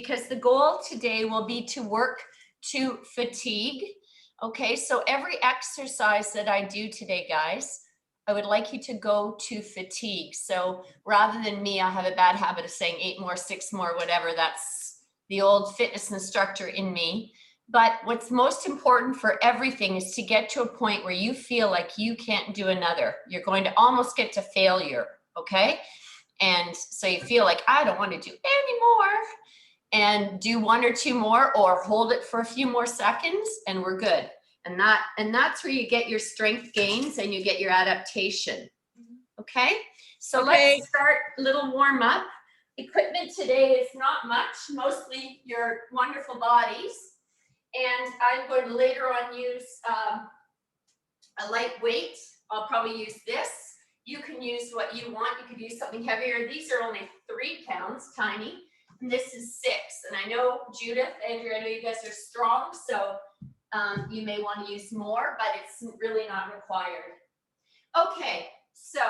because the goal today will be to work to fatigue. Okay, so every exercise that I do today, guys, I would like you to go to fatigue. So rather than me, I have a bad habit of saying 8 more, 6 more, whatever. That's the old fitness instructor in me. But what's most important for everything is to get to a point where you feel like you can't do another. You're going to almost get to failure, okay? And so you feel like, I don't want to do any more, and do 1 or 2 more, or hold it for a few more seconds, and we're good. And that's where you get your strength gains and you get your adaptation. Okay? So let's start a little warm up. Equipment today is not much, mostly your wonderful bodies. And I'm going to later on use a lightweight. I'll probably use this. You can use what you want. You could use something heavier. These are only 3 pounds, tiny. And this is 6. And I know Judith, Andrew, I know you guys are strong, so you may want to use more, but it's really not required. Okay, so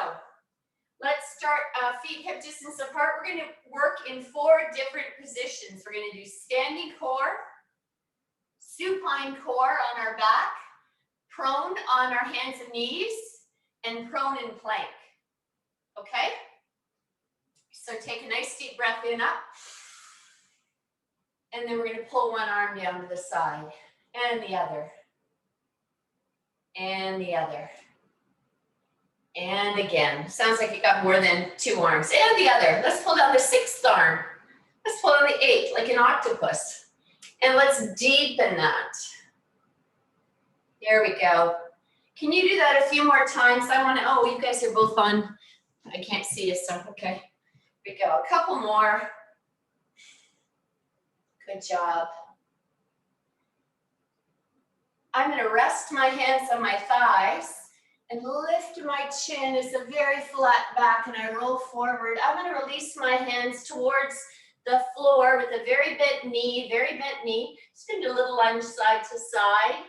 let's start feet hip distance apart. We're going to work in 4 different positions. We're going to do standing core, supine core on our back, prone on our hands and knees, and prone in plank. Okay? So take a nice deep breath in up. And then we're going to pull one arm down to the side. And the other. And the other. And again. Sounds like you got more than 2 arms. And the other. Let's pull down the 6th arm. Let's pull down the 8th, like an octopus. And let's deepen that. There we go. Can you do that a few more times? I want to, oh, you guys are both on. I can't see you, so okay. Here we go. A couple more. Good job. I'm going to rest my hands on my thighs and lift my chin as a very flat back, and I roll forward. I'm going to release my hands towards the floor with a very bent knee, Just going to do a little lunge side to side.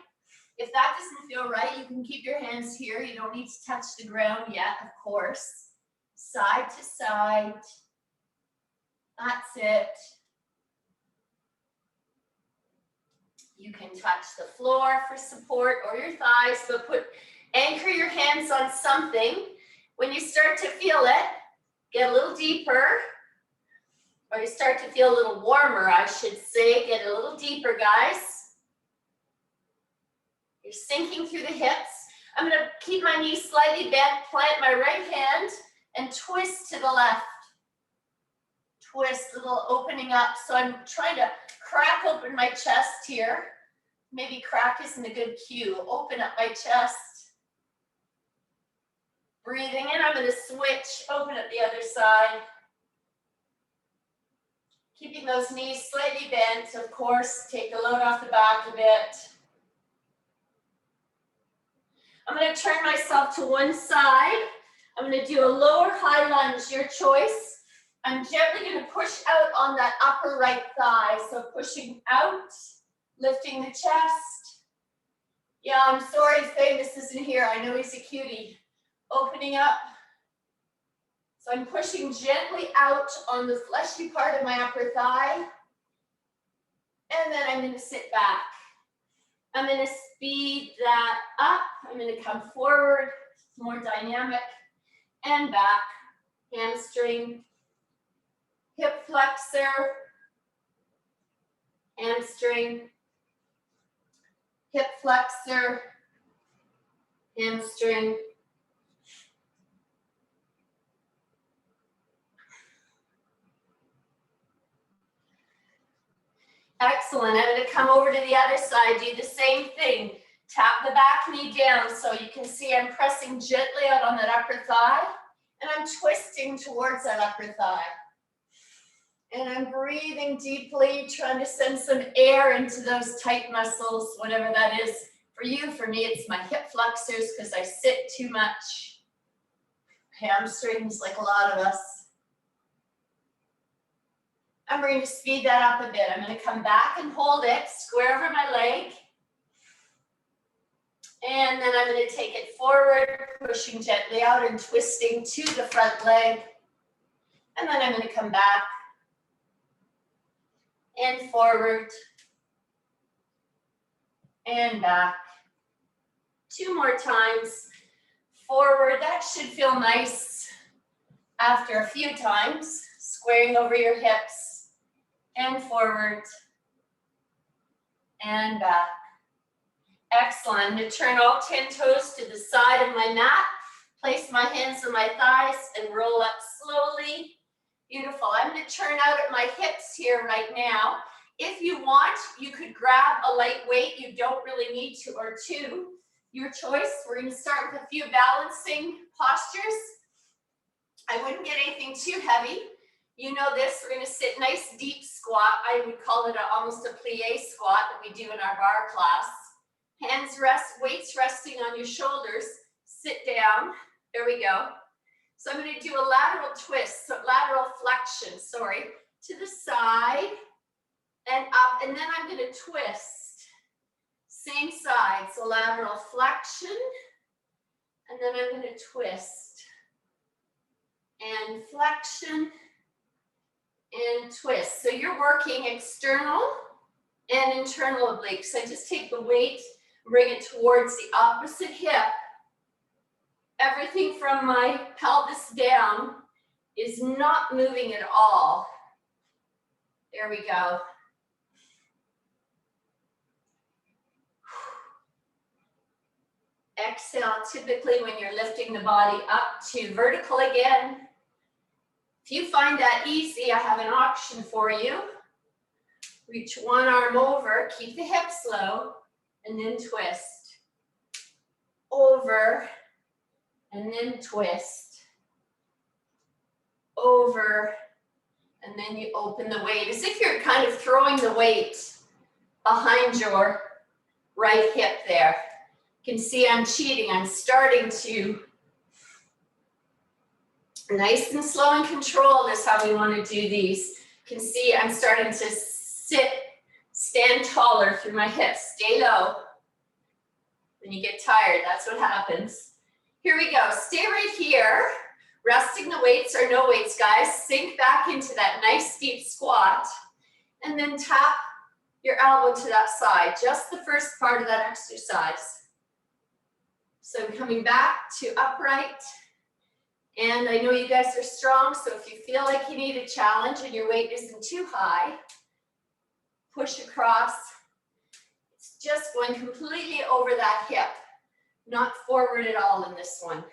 If that doesn't feel right, you can keep your hands here. You don't need to touch the ground yet, of course. Side to side. That's it. You can touch the floor for support or your thighs, but anchor your hands on something. When you start to feel it, get a little deeper, or you start to feel a little warmer, I should say. Get a little deeper, guys. You're sinking through the hips. I'm going to keep my knees slightly bent, plant my right hand, and twist to the left. Twist, little opening up. So I'm trying to crack open my chest here. Maybe crack isn't a good cue. Open up my chest. Breathing in, I'm going to switch, open up the other side. Keeping those knees slightly bent, of course. Take the load off the back a bit. I'm going to turn myself to one side. I'm going to do a lower high lunge, your choice. I'm gently going to push out on that upper right thigh. So pushing out, lifting the chest. Yeah, I'm sorry Famous isn't here. I know he's a cutie. Opening up. So I'm pushing gently out on the fleshy part of my upper thigh. And then I'm going to sit back. I'm going to speed that up. I'm going to come forward, more dynamic, and back. Hamstring, hip flexor, hamstring, hip flexor, hamstring. Excellent. I'm going to come over to the other side, do the same thing. Tap the back knee down so you can see I'm pressing gently out on that upper thigh, and I'm twisting towards that upper thigh. And I'm breathing deeply, trying to send some air into those tight muscles, whatever that is for you. For me, it's my hip flexors because I sit too much. Hamstrings, like a lot of us. I'm going to speed that up a bit. I'm going to come back and hold it, square over my leg. And then I'm going to take it forward, pushing gently out and twisting to the front leg. And then I'm going to come back. and forward and back. 2 more times. Forward, that should feel nice after a few times. Squaring over your hips and forward and back. Excellent. I'm going to turn all 10 toes to the side of my mat. Place my hands on my thighs and roll up slowly. Beautiful. I'm going to turn out at my hips here right now. If you want, you could grab a light weight. You don't really need to, or two. Your choice. We're going to start with a few balancing postures. I wouldn't get anything too heavy. You know this. We're going to sit nice deep squat. I would call it almost a plie squat that we do in our bar class. Hands rest, weights resting on your shoulders. Sit down. There we go. So I'm going to do a lateral twist, so lateral flexion, sorry, to the side and up, and then I'm going to twist. Same side, so lateral flexion, and then I'm going to twist. And flexion and twist. So you're working external and internal obliques. So I just take the weight, bring it towards the opposite hip. Everything from my pelvis down is not moving at all. There we go. Exhale, typically when you're lifting the body up to vertical again. If you find that easy, I have an option for you. Reach one arm over, keep the hips low, and then twist. Over, and then twist. Over, and then you open the weight, as if you're kind of throwing the weight behind your right hip there. You can see I'm cheating. I'm starting to, nice and slow and controlled is how we want to do these. You can see I'm starting to stand taller through my hips. Stay low. When you get tired, that's what happens. Here we go. Stay right here. Resting the weights or no weights, guys. Sink back into that nice deep squat. And then tap your elbow to that side. Just the first part of that exercise. So coming back to upright. And I know you guys are strong, so if you feel like you need a challenge and your weight isn't too high, push across. It's just going completely over that hip, not forward at all in this one.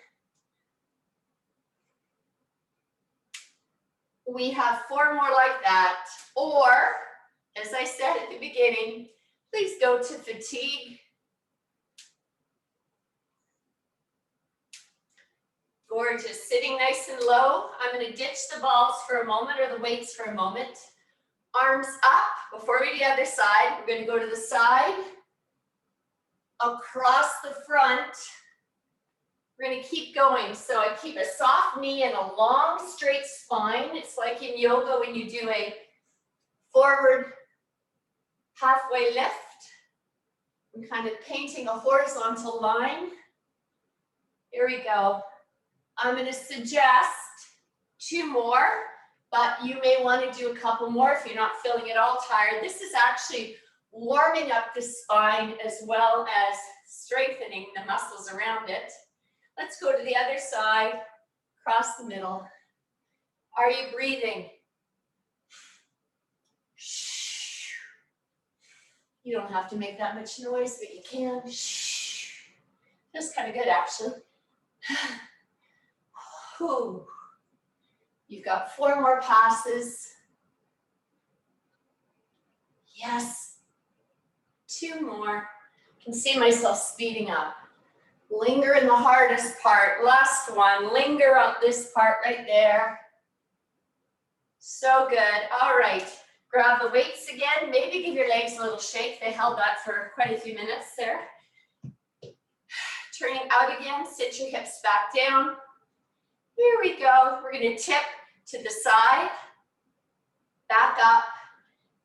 We have 4 more like that, or, as I said at the beginning, please go to fatigue. Gorgeous, sitting nice and low. I'm going to ditch the balls for a moment, or the weights for a moment. Arms up. Before we do the other side, we're going to go to the side, across the front. We're going to keep going. So I keep a soft knee and a long straight spine. It's like in yoga when you do a forward halfway lift. I'm kind of painting a horizontal line. Here we go. I'm going to suggest 2 more, but you may want to do a couple more if you're not feeling at all tired. This is actually warming up the spine as well as strengthening the muscles around it. Let's go to the other side, across the middle. Are you breathing? You don't have to make that much noise, but you can. Feels kind of good, actually. You've got 4 more passes. Yes. 2 more. I can see myself speeding up. Linger in the hardest part. Last one. Linger up this part right there. So good. All right. Grab the weights again. Maybe give your legs a little shake. They held that for quite a few minutes there. Turning out again. Sit your hips back down. Here we go. We're going to tip to the side, back up,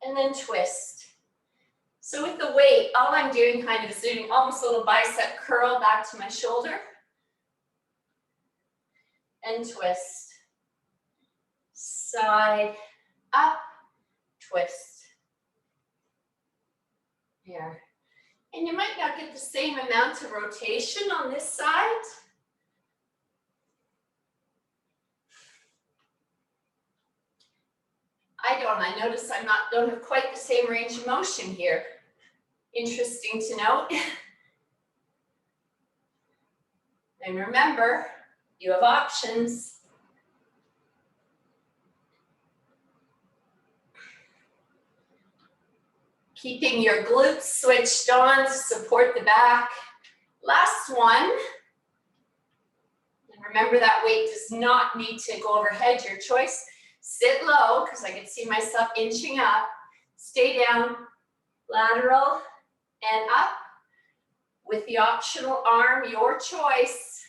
and then twist. So with the weight, all I'm doing kind of is doing almost a little bicep curl back to my shoulder. And twist. Side, up, twist. There. And you might not get the same amount of rotation on this side. I notice don't have quite the same range of motion here. Interesting to note. And remember, you have options. Keeping your glutes switched on to support the back. Last one. And remember that weight does not need to go overhead, your choice. Sit low, because I can see myself inching up. Stay down, lateral and up. With the optional arm, your choice.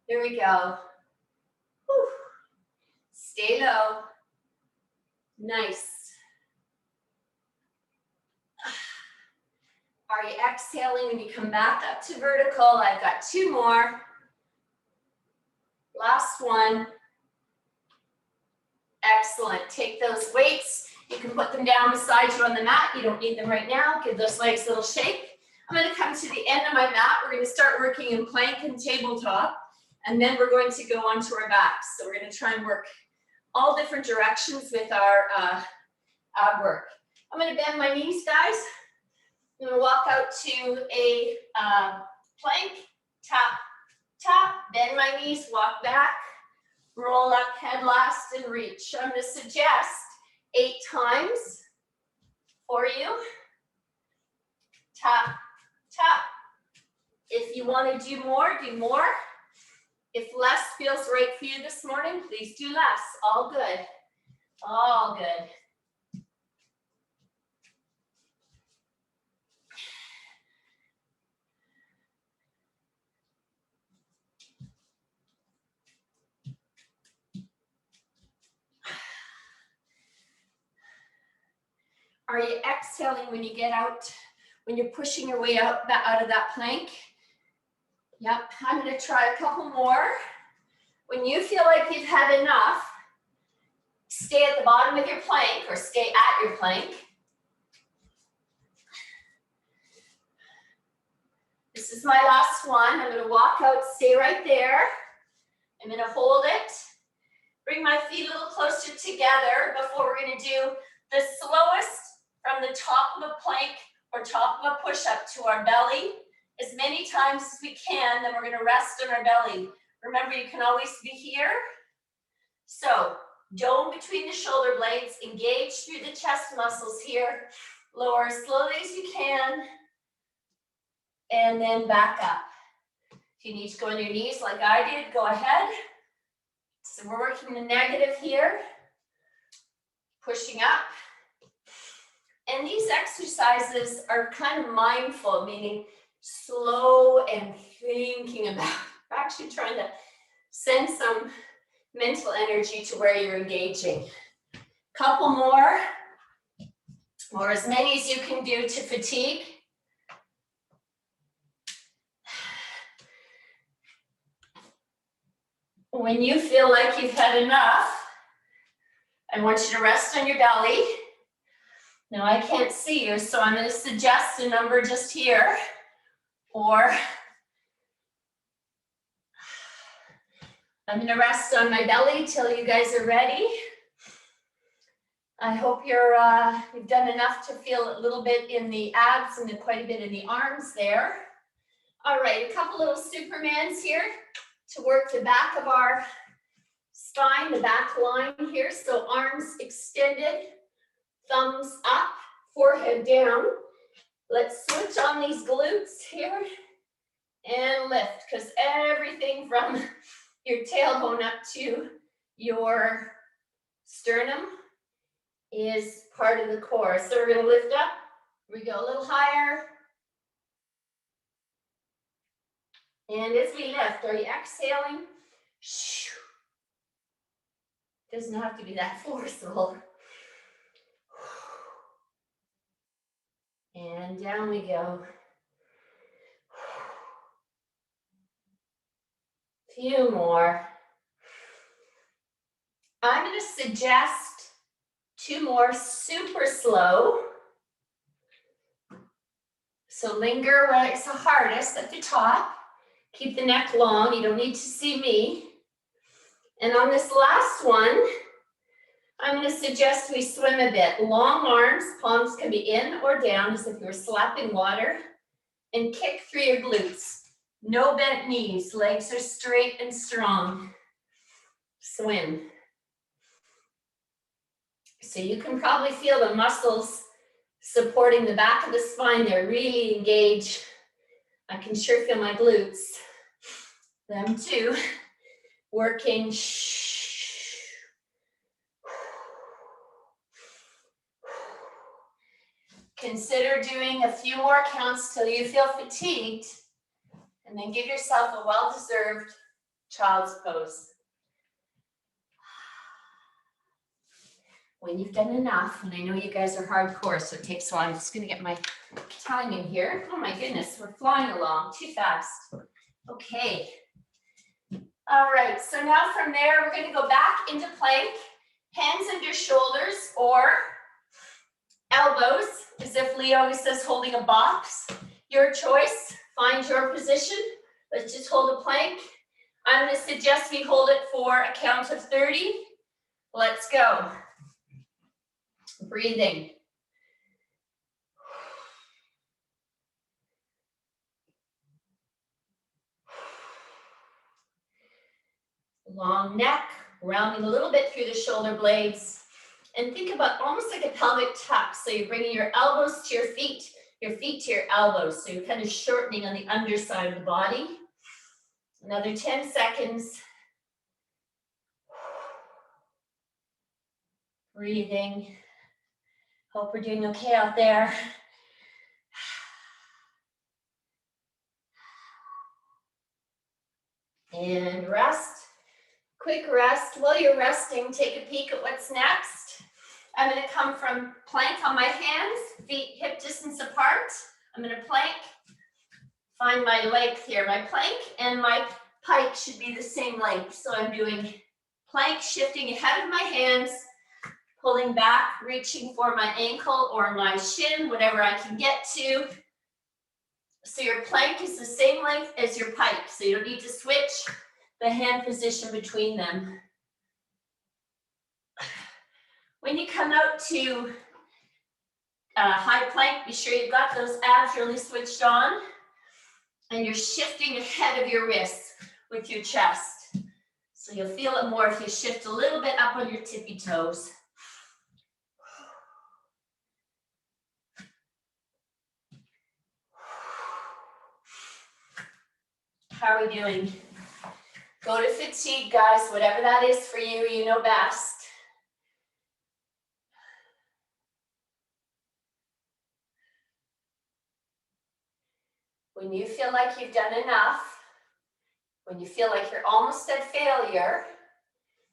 Here we go. Whew. Stay low. Nice. Are you exhaling when you come back up to vertical? I've got 2 more. Last one. Excellent. Take those weights. You can put them down beside you on the mat. You don't need them right now. Give those legs a little shake. I'm going to come to the end of my mat. We're going to start working in plank and tabletop. And then we're going to go onto our backs. So we're going to try and work all different directions with our ab work. I'm going to bend my knees, guys. I'm going to walk out to a plank, tap, tap, bend my knees, walk back, roll up, head last, and reach. I'm going to suggest 8 times for you. Tap, tap. If you want to do more, do more. If less feels right for you this morning, please do less. All good. All good. Are you exhaling when you get out, when you're pushing your way out of that plank? Yep, I'm going to try a couple more. When you feel like you've had enough, stay at the bottom of your plank or stay at your plank. This is my last one. I'm going to walk out, stay right there. I'm going to hold it. Bring my feet a little closer together before we're going to do the slowest from the top of a plank or top of a push-up to our belly. As many times as we can, then we're going to rest on our belly. Remember, you can always be here. So, dome between the shoulder blades, engage through the chest muscles here. Lower as slowly as you can. And then back up. If you need to go on your knees like I did, go ahead. So we're working the negative here. Pushing up. And these exercises are kind of mindful, meaning slow and thinking about. We're actually trying to send some mental energy to where you're engaging. Couple more, or as many as you can do to fatigue. When you feel like you've had enough, I want you to rest on your belly. Now I can't see you, so I'm going to suggest a number just here, or I'm going to rest on my belly till you guys are ready. I hope you've done enough to feel a little bit in the abs and then quite a bit in the arms there. All right, a couple little Supermans here to work the back of our spine, the back line here. So arms extended, thumbs up, forehead down. Let's switch on these glutes here and lift, because everything from your tailbone up to your sternum is part of the core. So we're going to lift up. We go a little higher. And as we lift, are you exhaling? Doesn't have to be that forceful. And down we go. Few more. I'm going to suggest 2 more, super slow. So linger where it's the hardest at the top. Keep the neck long, you don't need to see me. And on this last one, I'm going to suggest we swim a bit. Long arms, palms can be in or down as if you were slapping water. And kick through your glutes. No bent knees, legs are straight and strong. Swim. So you can probably feel the muscles supporting the back of the spine there really engage. I can sure feel my glutes. Them too. Working. Consider doing a few more counts till you feel fatigued, and then give yourself a well-deserved child's pose. When you've done enough, and I know you guys are hardcore, so it takes a while. I'm just going to get my time in here. Oh my goodness, we're flying along too fast. Okay. All right, so now from there, we're going to go back into plank, hands under shoulders or elbows, as if Leo says holding a box. Your choice, find your position. Let's just hold a plank. I'm going to suggest we hold it for a count of 30. Let's go. Breathing. Long neck, rounding a little bit through the shoulder blades. And think about almost like a pelvic tuck. So you're bringing your elbows to your feet to your elbows. So you're kind of shortening on the underside of the body. Another 10 seconds. Breathing. Hope we're doing okay out there. And rest. Quick rest. While you're resting, take a peek at what's next. I'm going to come from plank on my hands, feet hip distance apart. I'm going to plank. Find my length here. My plank and my pike should be the same length. So I'm doing plank, shifting ahead of my hands, pulling back, reaching for my ankle or my shin, whatever I can get to. So your plank is the same length as your pike. So you don't need to switch the hand position between them. When you come out to high plank, be sure you've got those abs really switched on. And you're shifting ahead of your wrists with your chest. So you'll feel it more if you shift a little bit up on your tippy toes. How are we doing? Go to fatigue, guys. Whatever that is for you, you know best. When you feel like you've done enough, when you feel like you're almost at failure,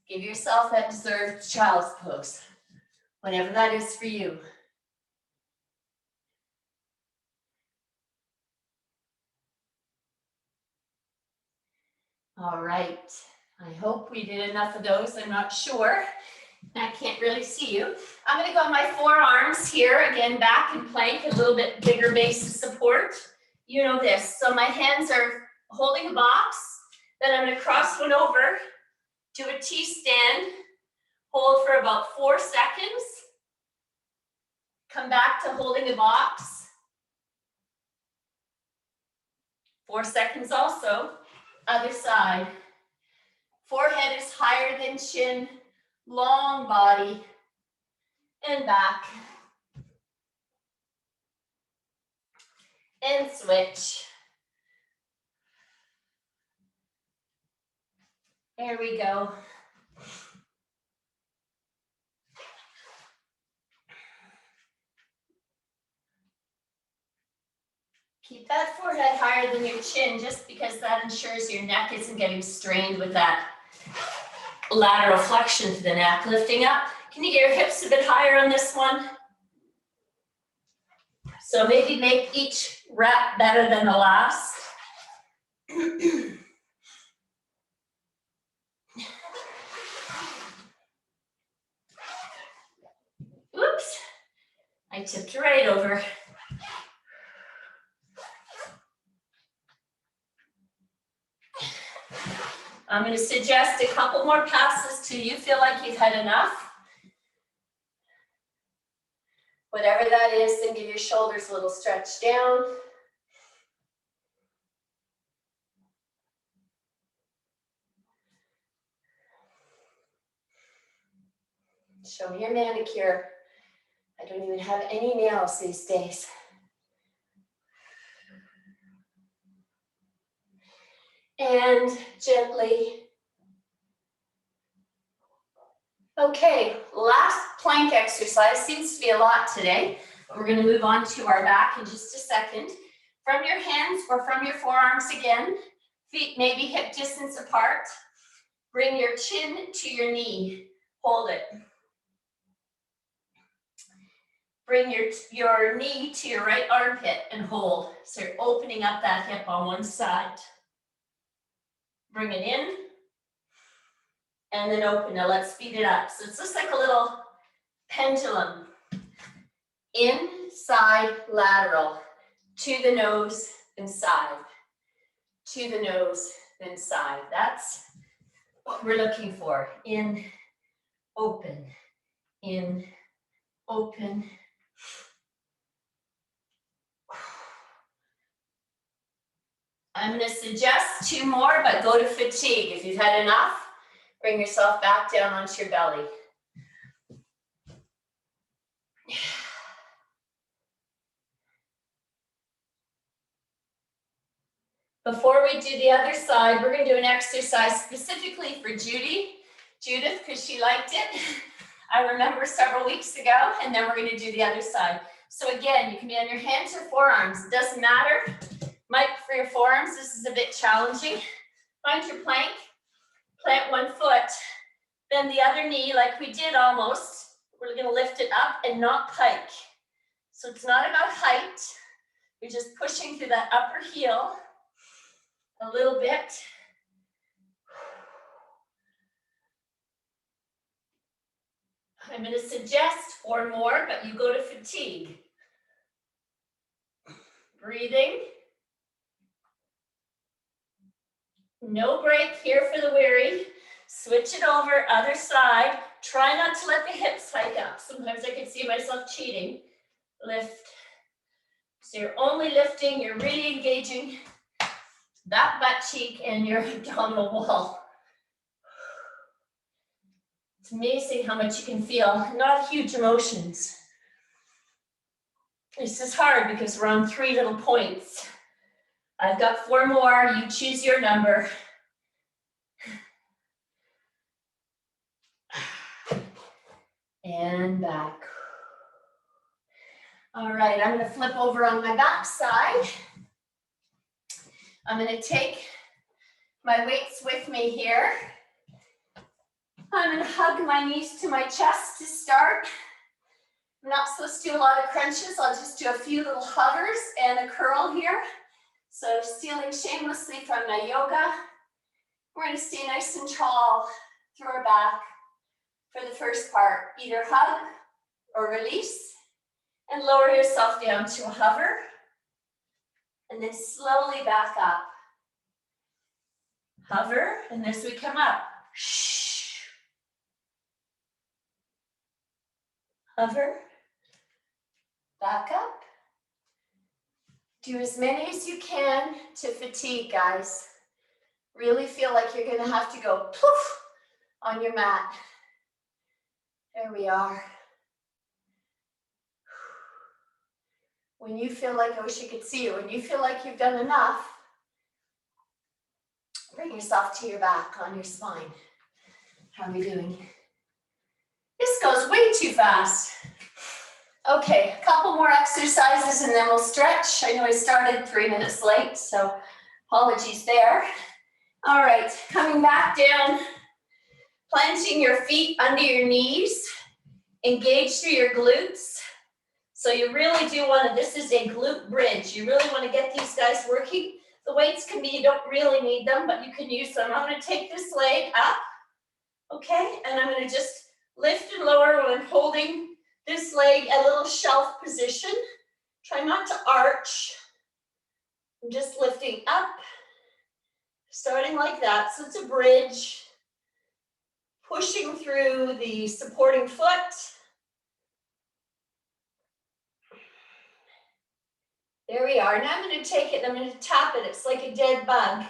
give yourself that deserved child's pose, whatever that is for you. All right, I hope we did enough of those. I'm not sure. I can't really see you. I'm going to go on my forearms here, again, back in plank, a little bit bigger base of support. You know this. So my hands are holding a box, then I'm going to cross one over, do a T-stand, hold for about 4 seconds, come back to holding a box, 4 seconds also, other side. Forehead is higher than chin, long body, and back. And switch. There we go. Keep that forehead higher than your chin, just because that ensures your neck isn't getting strained with that lateral flexion to the neck. Lifting up. Can you get your hips a bit higher on this one? So maybe make each rep better than the last. I tipped right over. I'm going to suggest a couple more passes till you feel like you've had enough. Whatever that is, then give your shoulders a little stretch down. Show me your manicure. I don't even have any nails these days. And gently. Okay, last plank exercise. Seems to be a lot today. But we're going to move on to our back in just a second. From your hands or from your forearms again, feet maybe hip distance apart. Bring your chin to your knee. Hold it. Bring your knee to your right armpit and hold. So you're opening up that hip on one side. Bring it in. And then open. Now let's speed it up. So it's just like a little pendulum. Inside lateral. To the nose, then side. To the nose, then side. That's what we're looking for. In, open. In, open. I'm going to suggest 2 more, but go to fatigue. If you've had enough, bring yourself back down onto your belly. Before we do the other side, we're going to do an exercise specifically for Judith, because she liked it. I remember several weeks ago, and then we're going to do the other side. So again, you can be on your hands or forearms. It doesn't matter. Mike, for your forearms, this is a bit challenging. Find your plank, plant one foot, bend the other knee like we did almost. We're going to lift it up and not pike. So it's not about height. You're just pushing through that upper heel a little bit. I'm going to suggest 4 more, but you go to fatigue. Breathing. No break here for the weary. Switch it over, other side. Try not to let the hips hike up. Sometimes I can see myself cheating. Lift. So you're only lifting, you're really engaging that butt cheek and your abdominal wall. It's amazing how much you can feel. Not huge emotions. This is hard because we're on 3 little points. I've got 4 more. You choose your number. And back. All right, I'm going to flip over on my back side. I'm going to take my weights with me here. I'm going to hug my knees to my chest to start. I'm not supposed to do a lot of crunches. I'll just do a few little hovers and a curl here. So stealing shamelessly from my yoga. We're going to stay nice and tall through our back for the first part. Either hug or release and lower yourself down to a hover. And then slowly back up. Hover, and as we come up, shh. Hover, back up. Do as many as you can to fatigue, guys. Really feel like you're going to have to go poof on your mat. There we are. When you feel like, I wish I could see you, when you feel like you've done enough, bring yourself to your back on your spine. How are we doing? This goes way too fast. Okay, a couple more exercises and then we'll stretch. I know I started 3 minutes late, so apologies there. All right, coming back down, planting your feet under your knees, engage through your glutes. So you really do want to, this is a glute bridge. You really want to get these guys working. The weights can be, you don't really need them, but you can use them. I'm going to take this leg up, okay? And I'm going to just lift and lower when I'm holding this leg a little shelf position. Try not to arch. I'm just lifting up, starting like that. So it's a bridge, pushing through the supporting foot. There we are. Now I'm going to take it, I'm going to tap it. It's like a dead bug.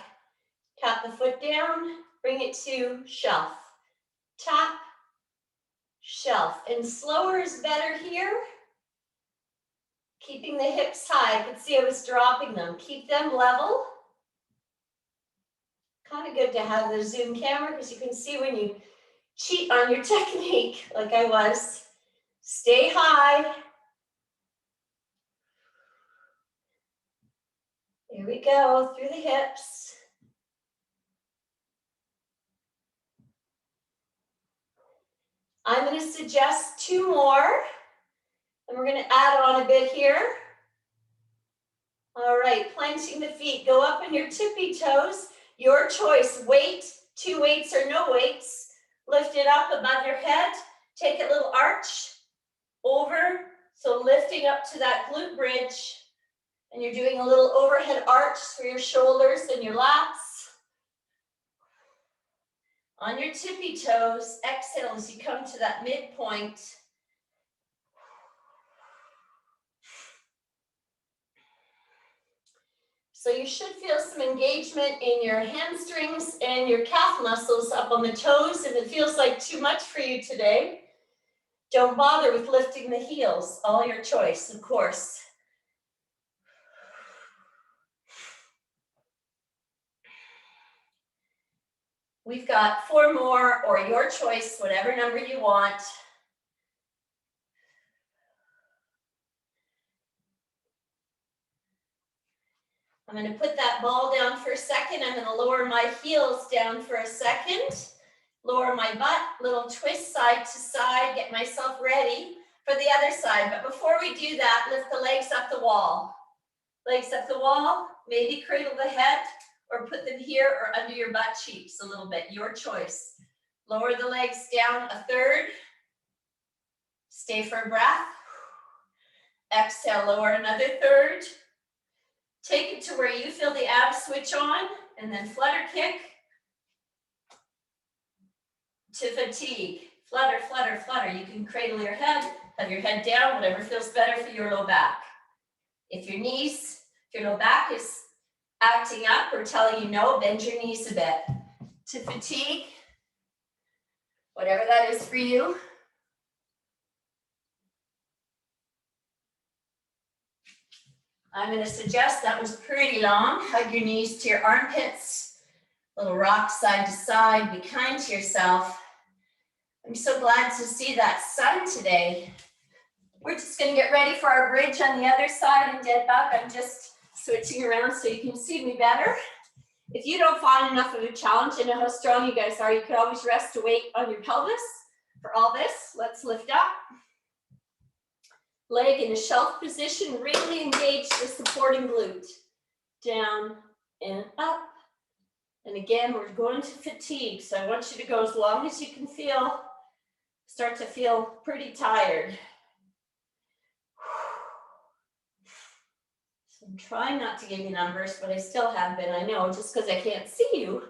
Tap the foot down, bring it to shelf. Tap, shelf. And slower is better here. Keeping the hips high. I could see I was dropping them. Keep them level. Kind of good to have the zoom camera because you can see when you cheat on your technique like I was. Stay high. There we go, through the hips. I'm going to suggest 2 more. And we're going to add on a bit here. All right, planting the feet. Go up on your tippy toes. Your choice, weight, 2 weights or no weights. Lift it up above your head. Take a little arch over. So lifting up to that glute bridge. And you're doing a little overhead arch for your shoulders and your lats. On your tippy toes, exhale as you come to that midpoint. So you should feel some engagement in your hamstrings and your calf muscles up on the toes. If it feels like too much for you today, don't bother with lifting the heels. All your choice, of course. We've got 4 more, or your choice, whatever number you want. I'm going to put that ball down for a second. I'm going to lower my heels down for a second. Lower my butt, little twist side to side, get myself ready for the other side. But before we do that, lift the legs up the wall. Legs up the wall, maybe cradle the head or put them here or under your butt cheeks a little bit, your choice. Lower the legs down a third. Stay for a breath. Exhale, lower another third. Take it to where you feel the abs switch on and then flutter kick to fatigue. Flutter, flutter, flutter. You can cradle your head, have your head down, whatever feels better for your low back. If your knees, if your low back is acting up or telling you no, bend your knees a bit. To fatigue, whatever that is for you. I'm going to suggest that was pretty long. Hug your knees to your armpits. Little rock side to side. Be kind to yourself. I'm so glad to see that sun today. We're just going to get ready for our bridge on the other side and dead bug. I'm just switching around so you can see me better. If you don't find enough of a challenge, I know how strong you guys are. You could always rest a weight on your pelvis. For all this, let's lift up. Leg in a shelf position, really engage the supporting glute. Down and up. And again, we're going to fatigue. So I want you to go as long as you can feel, start to feel pretty tired. So I'm trying not to give you numbers, but I still have been, I know, just because I can't see you.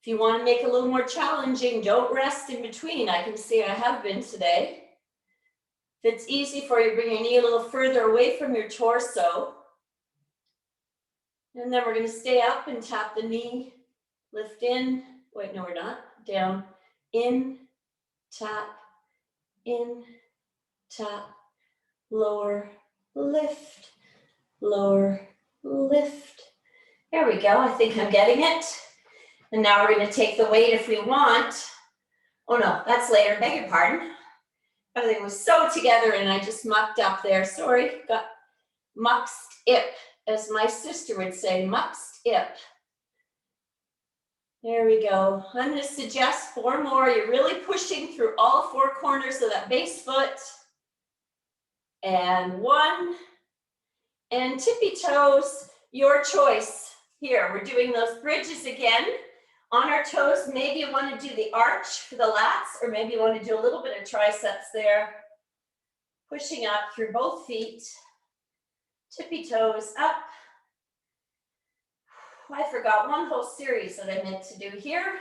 If you want to make it a little more challenging, don't rest in between. I can see I have been today. If it's easy for you, bring your knee a little further away from your torso. And then we're going to stay up and tap the knee. Lift in. Wait, no, we're not. Down. In. Tap. In. Tap. Lower. Lift. Lower. Lift. There we go. I think I'm getting it. And now we're going to take the weight if we want. Oh no, that's later. Beg your pardon. Everything was so together and I just mucked up there. Sorry. Got muxed ip, as my sister would say, muxed ip. There we go. I'm going to suggest 4 more. You're really pushing through all 4 corners of that base foot. And 1. And tippy toes, your choice. Here, we're doing those bridges again. On our toes, maybe you want to do the arch for the lats, or maybe you want to do a little bit of triceps there. Pushing up through both feet. Tippy toes up. I forgot one whole series that I meant to do here.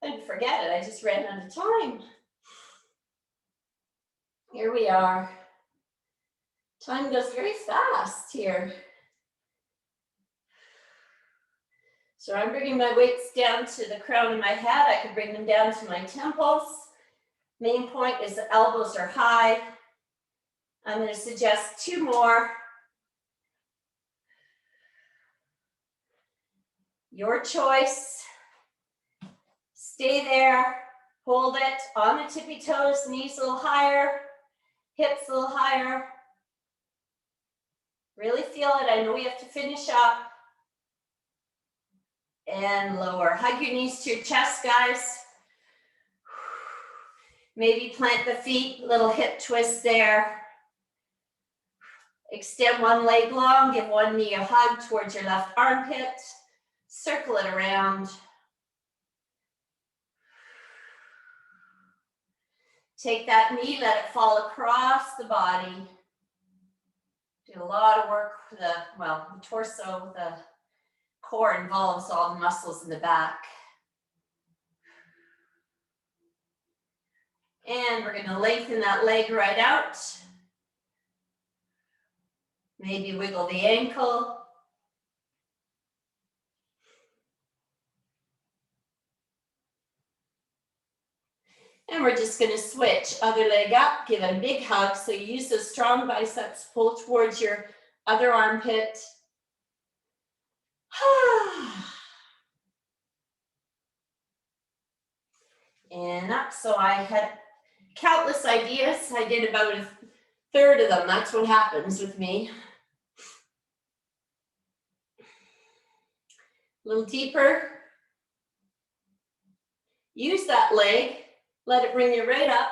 I didn't forget it, I just ran out of time. Here we are. Time goes very fast here. So I'm bringing my weights down to the crown of my head. I could bring them down to my temples. Main point is the elbows are high. I'm going to suggest 2 more. Your choice. Stay there. Hold it on the tippy toes, knees a little higher, hips a little higher. Really feel it. I know we have to finish up. And lower. Hug your knees to your chest, guys. Maybe plant the feet, little hip twist there. Extend one leg long, give one knee a hug towards your left armpit. Circle it around. Take that knee, let it fall across the body. Do a lot of work for the torso, the core involves all the muscles in the back. And we're going to lengthen that leg right out. Maybe wiggle the ankle. And we're just going to switch. Other leg up, give it a big hug. So you use those strong biceps, pull towards your other armpit. And up. So I had countless ideas. I did about a third of them. That's what happens with me. A little deeper. Use that leg. Let it bring you right up.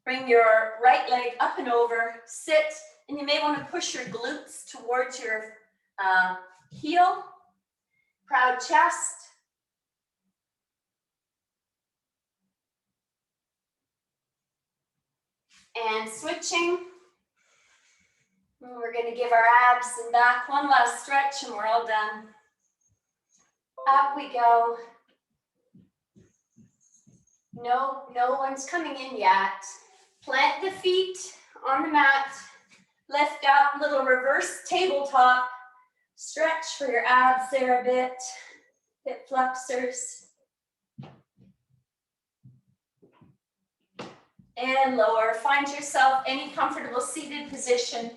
Bring your right leg up and over. Sit. And you may want to push your glutes towards your heel. Proud chest. And switching. And we're going to give our abs and back one last stretch and we're all done. Up we go. No one's coming in yet. Plant the feet on the mat. Lift up, little reverse tabletop. Stretch for your abs there a bit. Hip flexors. And lower. Find yourself any comfortable seated position.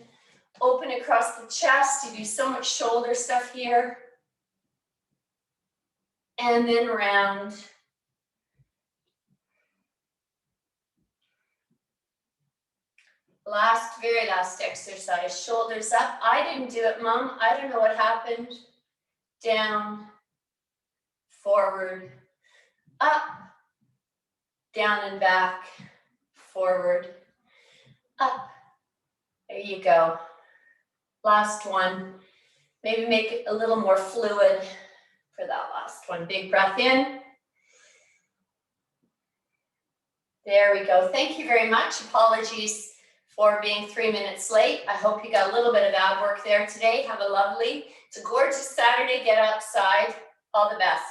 Open across the chest. You do so much shoulder stuff here. And then round. Very last exercise. Shoulders up. I didn't do it, Mom. I don't know what happened. Down, forward, up, down and back, forward, up. There you go. Last one. Maybe make it a little more fluid for that last one. Big breath in. There we go. Thank you very much. Apologies for being 3 minutes late. I hope you got a little bit of ab work there today. Have a lovely, it's a gorgeous Saturday. Get outside. All the best.